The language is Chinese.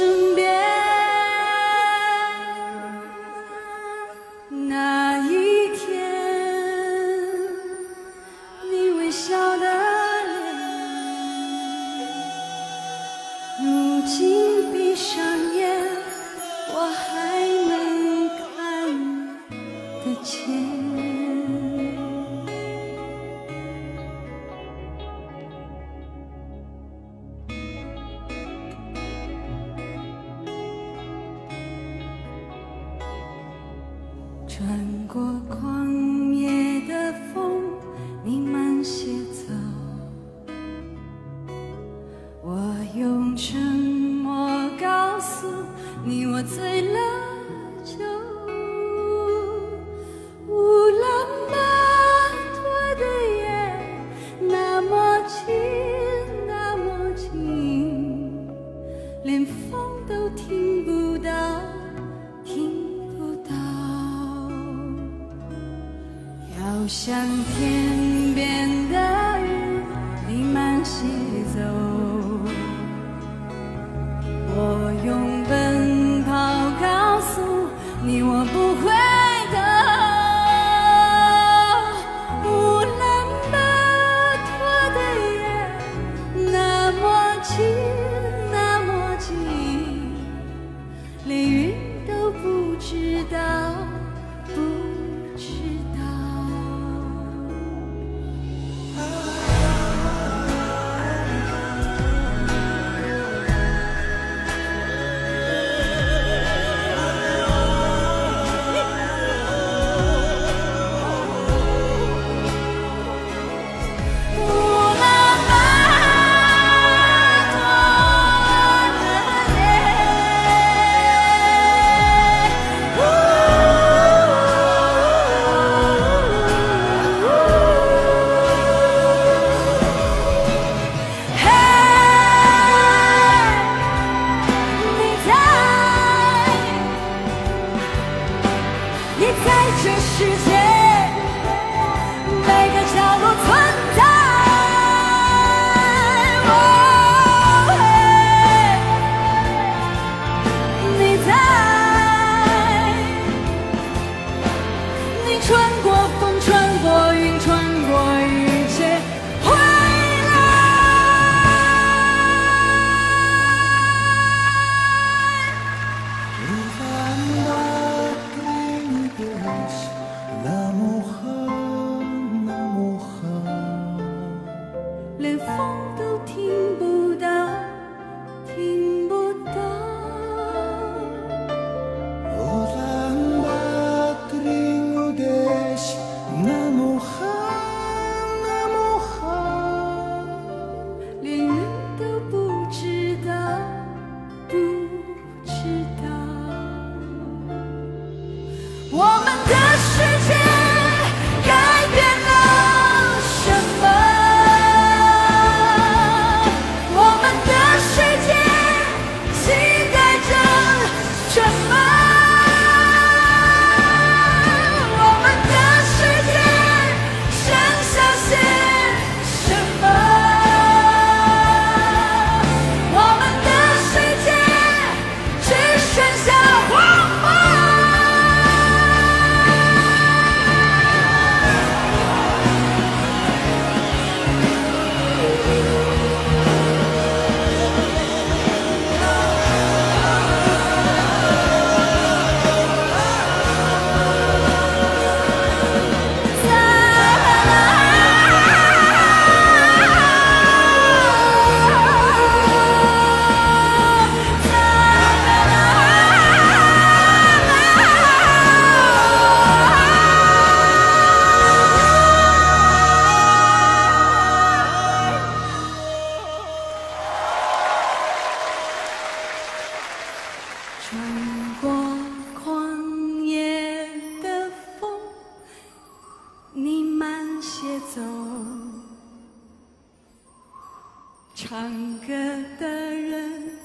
身边。那一天，你微笑的脸，如今闭上眼，我还能看得见。穿过旷野的风，你慢些走，我用沉默告诉你，我醉了酒。乌兰巴托的夜那么近，那么近，连风都听不到，好像天边的云，你慢些走，我用奔跑告诉你，我不会等。乌兰巴托的夜那么近，那么近，连云都不知道，不知道。你在这世界每个角落存在，你在，你穿过风，穿过云，穿过一切，回来。连风都听不到，听不到。连云都不知道，不知道。我们的世界改变了什么？我们的世界期待着什么？我们的世界剩下些什么？我们的世界只剩下荒漠。穿过旷野的风，你慢些走，唱歌的人